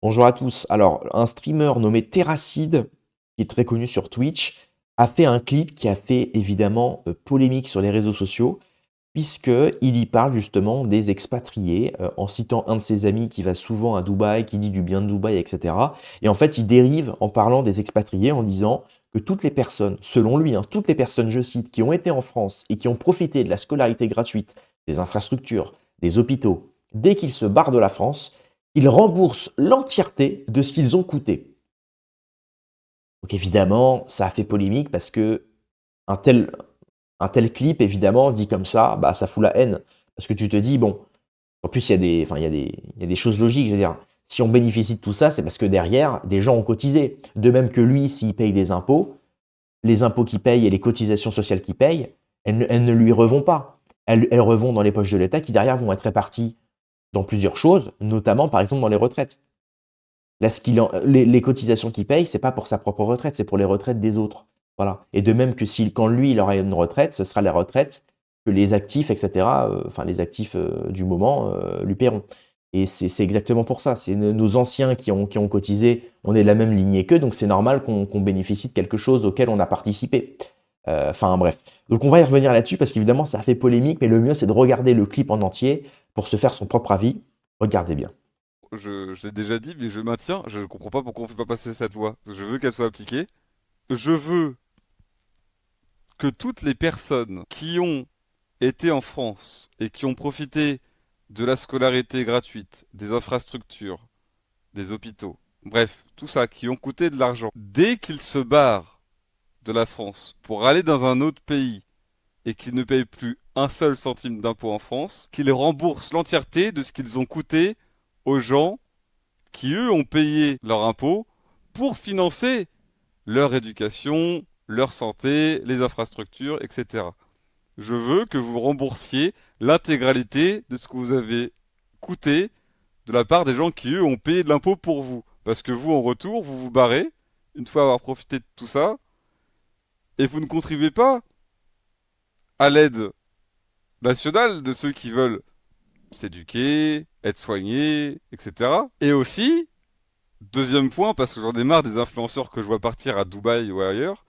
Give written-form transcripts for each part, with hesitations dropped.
Bonjour à tous. Alors, un streamer nommé Terracid, qui est très connu sur Twitch, a fait un clip qui a fait évidemment polémique sur les réseaux sociaux, puisqu'il y parle justement des expatriés, en citant un de ses amis qui va souvent à Dubaï, qui dit du bien de Dubaï, etc. Et en fait, il dérive en parlant des expatriés en disant que toutes les personnes, selon lui, hein, toutes les personnes, je cite, qui ont été en France et qui ont profité de la scolarité gratuite, des infrastructures, des hôpitaux, dès qu'ils se barrent de la France, ils remboursent l'entièreté de ce qu'ils ont coûté. Donc évidemment, ça a fait polémique parce que un tel, un tel clip, évidemment, dit comme ça, bah, ça fout la haine. Parce que tu te dis, bon, en plus, enfin, il y a des choses logiques. Je veux dire, si on bénéficie de tout ça, c'est parce que derrière, des gens ont cotisé. De même que lui, s'il paye des impôts, les impôts qu'il paye et les cotisations sociales qu'il paye, elles ne lui revont pas. Elles revont dans les poches de l'État qui, derrière, vont être réparties dans plusieurs choses, notamment, par exemple, dans les retraites. Là, les cotisations qu'il paye, c'est pas pour sa propre retraite, c'est pour les retraites des autres. Voilà. Et de même que si, quand lui, il aura une retraite, ce sera les retraites que les actifs, etc., enfin les actifs du moment, lui paieront. Et c'est exactement pour ça. C'est nos anciens qui ont cotisé, on est de la même lignée qu'eux, donc c'est normal qu'on bénéficie de quelque chose auquel on a participé. Enfin bref. Donc on va y revenir là-dessus parce qu'évidemment ça a fait polémique, mais le mieux c'est de regarder le clip en entier pour se faire son propre avis. Regardez bien. Je l'ai déjà dit, mais je maintiens, je ne comprends pas pourquoi on ne fait pas passer cette loi. Je veux qu'elle soit appliquée. Je veux que toutes les personnes qui ont été en France et qui ont profité de la scolarité gratuite, des infrastructures, des hôpitaux, bref, tout ça, qui ont coûté de l'argent, dès qu'ils se barrent de la France pour aller dans un autre pays et qu'ils ne payent plus un seul centime d'impôt en France, qu'ils remboursent l'entièreté de ce qu'ils ont coûté aux gens qui, eux, ont payé leur impôt pour financer leur éducation, leur santé, les infrastructures, etc. Je veux que vous remboursiez l'intégralité de ce que vous avez coûté de la part des gens qui, eux, ont payé de l'impôt pour vous. Parce que vous, en retour, vous vous barrez, une fois avoir profité de tout ça, et vous ne contribuez pas à l'aide nationale de ceux qui veulent s'éduquer, être soignés, etc. Et aussi, deuxième point, parce que j'en ai marre des influenceurs que je vois partir à Dubaï ou ailleurs,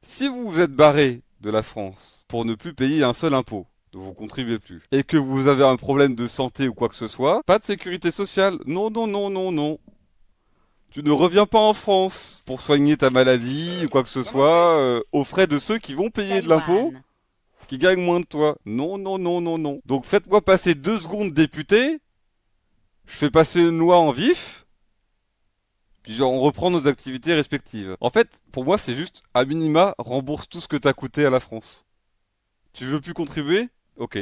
si vous vous êtes barré de la France pour ne plus payer un seul impôt, donc vous contribuez plus, et que vous avez un problème de santé ou quoi que ce soit, pas de sécurité sociale. Non, non, non, non, non. Tu ne reviens pas en France pour soigner ta maladie ou quoi que ce soit aux frais de ceux qui vont payer de l'impôt, Taïwan. qui gagnent moins de toi. Non, non, non, non, non. Donc faites-moi passer 2 secondes député, je fais passer une loi en vif, puis genre, on reprend nos activités respectives. En fait, pour moi, c'est juste, à minima, rembourse tout ce que t'as coûté à la France. Tu veux plus contribuer? Ok.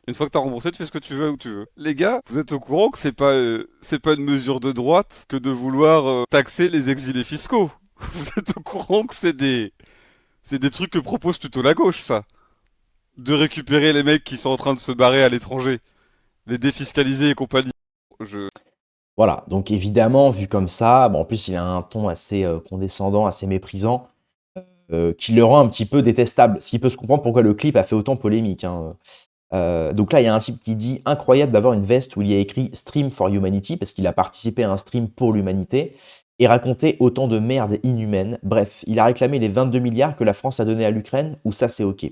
Une fois que t'as remboursé, tu fais ce que tu veux où tu veux. Les gars, vous êtes au courant que c'est pas une mesure de droite que de vouloir taxer les exilés fiscaux. Vous êtes au courant que c'est des trucs que propose plutôt la gauche, ça. De récupérer les mecs qui sont en train de se barrer à l'étranger, les défiscaliser et compagnie. Je... Voilà, donc évidemment, vu comme ça, bon, en plus, il a un ton assez condescendant, assez méprisant, qui le rend un petit peu détestable. Ce qui peut se comprendre pourquoi le clip a fait autant polémique, hein. Donc là, il y a un type qui dit incroyable d'avoir une veste où il y a écrit Stream for Humanity, parce qu'il a participé à un stream pour l'humanité, et raconté autant de merde inhumaine. Bref, il a réclamé les 22 milliards que la France a donnés à l'Ukraine, où ça, c'est OK.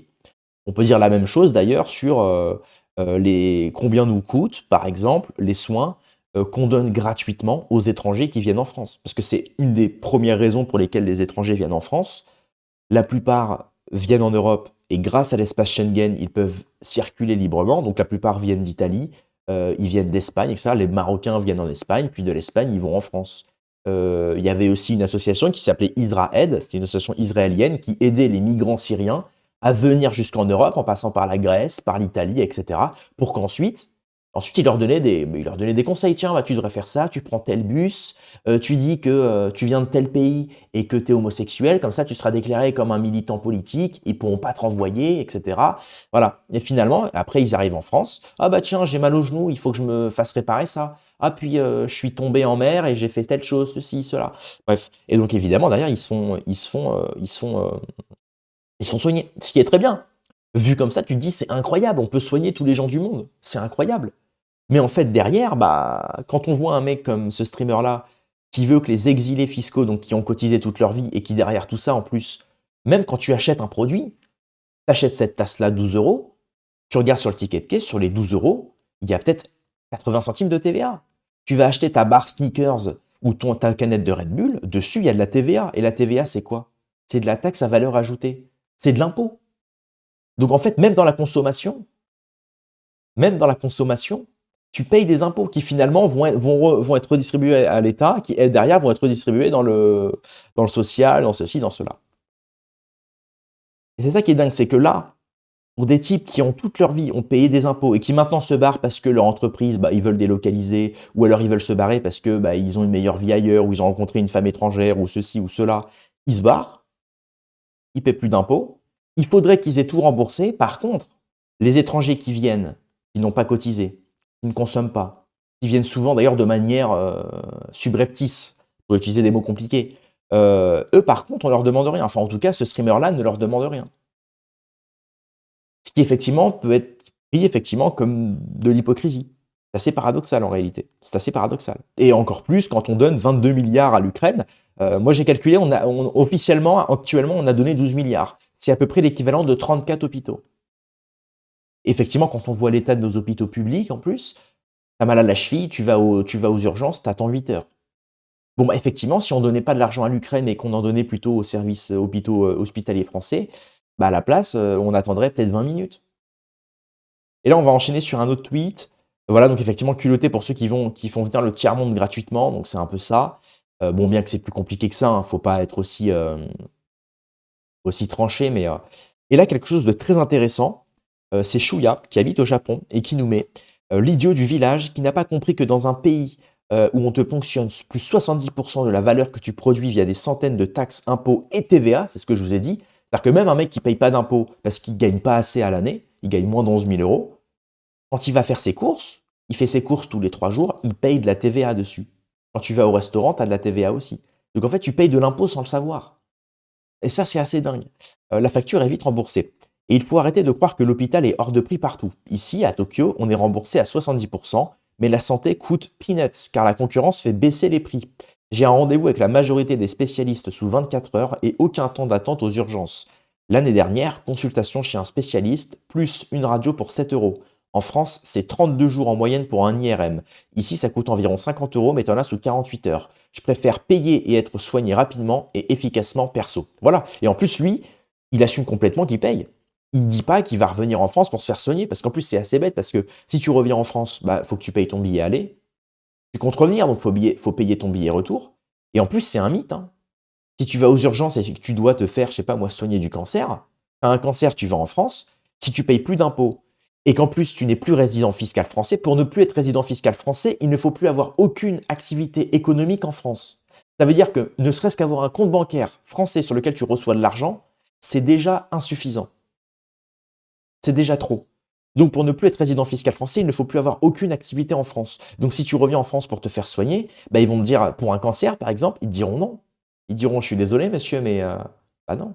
On peut dire la même chose d'ailleurs sur combien nous coûtent, par exemple, les soins qu'on donne gratuitement aux étrangers qui viennent en France. Parce que c'est une des premières raisons pour lesquelles les étrangers viennent en France. La plupart viennent en Europe et grâce à l'espace Schengen, ils peuvent circuler librement. Donc la plupart viennent d'Italie, ils viennent d'Espagne, etc. Les Marocains viennent en Espagne, puis de l'Espagne, ils vont en France. Il y avait aussi une association qui s'appelait Israël, c'était une association israélienne qui aidait les migrants syriens à venir jusqu'en Europe en passant par la Grèce, par l'Italie, etc. Pour qu'ensuite il leur donnait des conseils. Tiens, bah, tu devrais faire ça, tu prends tel bus, tu dis que tu viens de tel pays et que tu es homosexuel, comme ça tu seras déclaré comme un militant politique, ils pourront pas te renvoyer, etc. Voilà. Et finalement, après ils arrivent en France. Ah bah tiens, j'ai mal au genou, il faut que je me fasse réparer ça. Ah puis je suis tombé en mer et j'ai fait telle chose, ceci, cela. Bref. Et donc évidemment derrière ils se font soigner. Ce qui est très bien. Vu comme ça, tu te dis c'est incroyable, on peut soigner tous les gens du monde. C'est incroyable. Mais en fait, derrière, bah, quand on voit un mec comme ce streamer-là, qui veut que les exilés fiscaux, donc qui ont cotisé toute leur vie et qui derrière tout ça, en plus, même quand tu achètes un produit, tu achètes cette tasse-là 12 euros, tu regardes sur le ticket de caisse, sur les 12 euros, il y a peut-être 80 centimes de TVA. Tu vas acheter ta barre Snickers ou ta canette de Red Bull, dessus, il y a de la TVA. Et la TVA, c'est quoi? C'est de la taxe à valeur ajoutée. C'est de l'impôt. Donc en fait, même dans la consommation, tu payes des impôts qui finalement vont être redistribués à l'État, qui elles, derrière vont être redistribués dans le social, dans ceci, dans cela. Et c'est ça qui est dingue, c'est que là, pour des types qui ont toute leur vie ont payé des impôts et qui maintenant se barrent parce que leur entreprise, bah, ils veulent délocaliser, ou alors ils veulent se barrer parce que bah, ils ont une meilleure vie ailleurs, ou ils ont rencontré une femme étrangère, ou ceci ou cela, ils se barrent, ils paient plus d'impôts. Il faudrait qu'ils aient tout remboursé. Par contre, les étrangers qui viennent, qui n'ont pas cotisé, qui ne consomment pas, qui viennent souvent d'ailleurs de manière subreptice, pour utiliser des mots compliqués, eux par contre, on leur demande rien. Enfin, en tout cas, ce streamer-là ne leur demande rien. Ce qui effectivement peut être pris effectivement comme de l'hypocrisie. C'est assez paradoxal en réalité. C'est assez paradoxal. Et encore plus quand on donne 22 milliards à l'Ukraine. Moi j'ai calculé, officiellement, actuellement, on a donné 12 milliards. C'est à peu près l'équivalent de 34 hôpitaux. Effectivement, quand on voit l'état de nos hôpitaux publics en plus, t'as mal à la cheville, tu vas aux urgences, t'attends 8 heures. Bon, bah, effectivement, si on donnait pas de l'argent à l'Ukraine et qu'on en donnait plutôt aux services hôpitaux hospitaliers français, bah à la place, on attendrait peut-être 20 minutes. Et là, on va enchaîner sur un autre tweet. Voilà, donc effectivement, culotté pour ceux qui font venir le tiers-monde gratuitement, donc c'est un peu ça. Bon, bien que c'est plus compliqué que ça, hein, faut pas être aussi tranché, mais et là, quelque chose de très intéressant, c'est Shuya, qui habite au Japon et qui nous met l'idiot du village qui n'a pas compris que dans un pays où on te ponctionne plus 70% de la valeur que tu produis via des centaines de taxes, impôts et TVA, c'est ce que je vous ai dit, c'est-à-dire que même un mec qui paye pas d'impôts parce qu'il gagne pas assez à l'année, il gagne moins de 11 000 euros, quand il va faire ses courses, il fait ses courses tous les 3 jours, il paye de la TVA dessus. Quand tu vas au restaurant, tu as de la TVA aussi. Donc en fait, tu payes de l'impôt sans le savoir. Et ça, c'est assez dingue. La facture est vite remboursée. Et il faut arrêter de croire que l'hôpital est hors de prix partout. Ici, à Tokyo, on est remboursé à 70%, mais la santé coûte peanuts, car la concurrence fait baisser les prix. J'ai un rendez-vous avec la majorité des spécialistes sous 24 heures et aucun temps d'attente aux urgences. L'année dernière, consultation chez un spécialiste, plus une radio pour 7 euros. En France, c'est 32 jours en moyenne pour un IRM. Ici, ça coûte environ 50 euros, mais t'en as sous 48 heures. Je préfère payer et être soigné rapidement et efficacement perso. Voilà. Et en plus, lui, il assume complètement qu'il paye. Il dit pas qu'il va revenir en France pour se faire soigner, parce qu'en plus, c'est assez bête, parce que si tu reviens en France, bah, faut que tu payes ton billet aller. Tu comptes revenir, donc faut payer ton billet retour. Et en plus, c'est un mythe, hein. Si tu vas aux urgences et que tu dois te faire, je sais pas moi, soigner du cancer, tu as un cancer, tu vas en France, si tu payes plus d'impôts et qu'en plus tu n'es plus résident fiscal français, pour ne plus être résident fiscal français, il ne faut plus avoir aucune activité économique en France. Ça veut dire que ne serait-ce qu'avoir un compte bancaire français sur lequel tu reçois de l'argent, c'est déjà insuffisant. C'est déjà trop. Donc pour ne plus être résident fiscal français, il ne faut plus avoir aucune activité en France. Donc si tu reviens en France pour te faire soigner, bah, ils vont te dire, pour un cancer par exemple, ils te diront non. Ils diront, je suis désolé monsieur, mais bah non.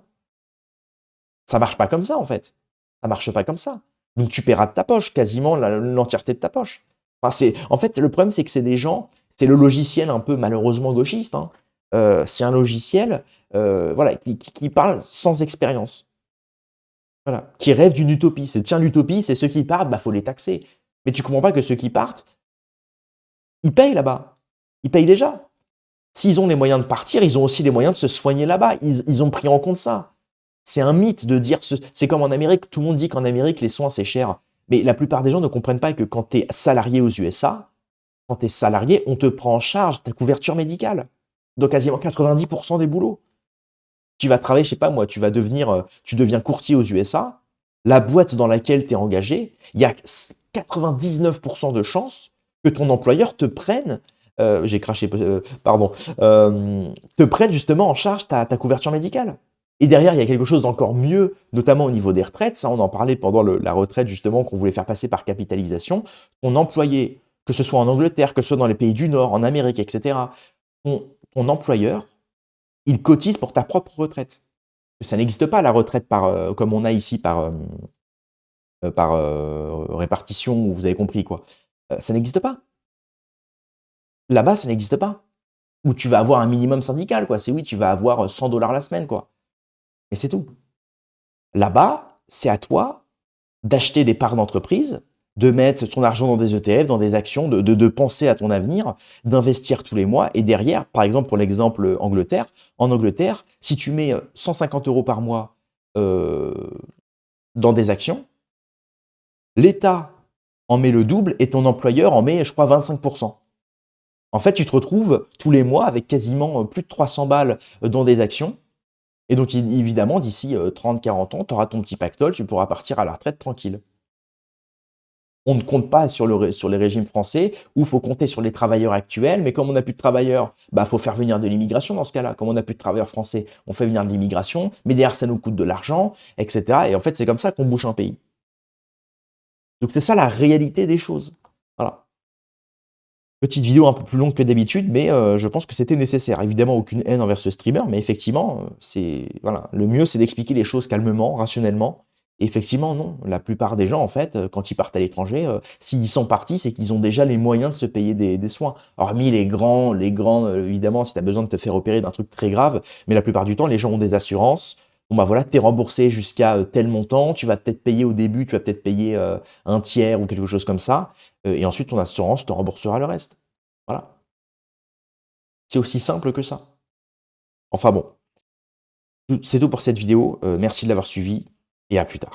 Ça marche pas comme ça en fait. Ça marche pas comme ça. Donc tu paieras de ta poche, quasiment l'entièreté de ta poche. Enfin, en fait, le problème, c'est que c'est des gens, c'est le logiciel un peu malheureusement gauchiste, hein. C'est un logiciel voilà, qui parle sans expérience. Voilà, qui rêve d'une utopie. C'est tiens, l'utopie, c'est ceux qui partent, bah faut les taxer. Mais tu comprends pas que ceux qui partent, ils payent là-bas. Ils payent déjà. S'ils ont les moyens de partir, ils ont aussi les moyens de se soigner là-bas. Ils ont pris en compte ça. C'est un mythe de dire c'est comme en Amérique, tout le monde dit qu'en Amérique, les soins, c'est cher. Mais la plupart des gens ne comprennent pas que quand tu es salarié aux USA, quand tu es salarié, on te prend en charge ta couverture médicale. Dans quasiment 90% des boulots. Tu vas travailler, je sais pas moi, tu deviens courtier aux USA, la boîte dans laquelle tu es engagé, il y a 99% de chances que ton employeur te prenne, j'ai craché, pardon, te prenne justement en charge ta couverture médicale. Et derrière, il y a quelque chose d'encore mieux, notamment au niveau des retraites. Ça, on en parlait pendant la retraite, justement, qu'on voulait faire passer par capitalisation. Ton employé, que ce soit en Angleterre, que ce soit dans les pays du Nord, en Amérique, etc., ton employeur, il cotise pour ta propre retraite. Ça n'existe pas, la retraite comme on a ici par répartition, vous avez compris, quoi. Ça n'existe pas. Là-bas, ça n'existe pas. Où tu vas avoir un minimum syndical, quoi. C'est oui, tu vas avoir 100 $ la semaine, quoi. Et c'est tout. Là-bas, c'est à toi d'acheter des parts d'entreprise, de mettre ton argent dans des ETF, dans des actions, de penser à ton avenir, d'investir tous les mois. Et derrière, par exemple, pour l'exemple Angleterre, en Angleterre, si tu mets 150 € par mois euh, dans des actions, l'État en met le double et ton employeur en met, je crois, 25%. En fait, tu te retrouves tous les mois avec quasiment plus de 300 balles dans des actions. Et donc, évidemment, d'ici 30-40 ans, tu auras ton petit pactole, tu pourras partir à la retraite tranquille. On ne compte pas sur les régimes français où il faut compter sur les travailleurs actuels, mais comme on n'a plus de travailleurs, bah faut faire venir de l'immigration dans ce cas-là. Comme on n'a plus de travailleurs français, on fait venir de l'immigration, mais derrière ça nous coûte de l'argent, etc. Et en fait, c'est comme ça qu'on bouche un pays. Donc c'est ça la réalité des choses. Voilà. Petite vidéo un peu plus longue que d'habitude, mais je pense que c'était nécessaire. Évidemment, aucune haine envers ce streamer, mais effectivement, c'est voilà, le mieux, c'est d'expliquer les choses calmement, rationnellement. Et effectivement, non, la plupart des gens, en fait, quand ils partent à l'étranger, s'ils sont partis, c'est qu'ils ont déjà les moyens de se payer des soins. Hormis les grands, évidemment, si tu as besoin de te faire opérer d'un truc très grave, mais la plupart du temps, les gens ont des assurances. Bon, bah voilà, tu es remboursé jusqu'à tel montant, tu vas peut-être payer au début, tu vas peut-être payer un tiers ou quelque chose comme ça. Et ensuite, ton assurance te remboursera le reste. Voilà. C'est aussi simple que ça. Enfin bon, c'est tout pour cette vidéo. Merci de l'avoir suivi et à plus tard.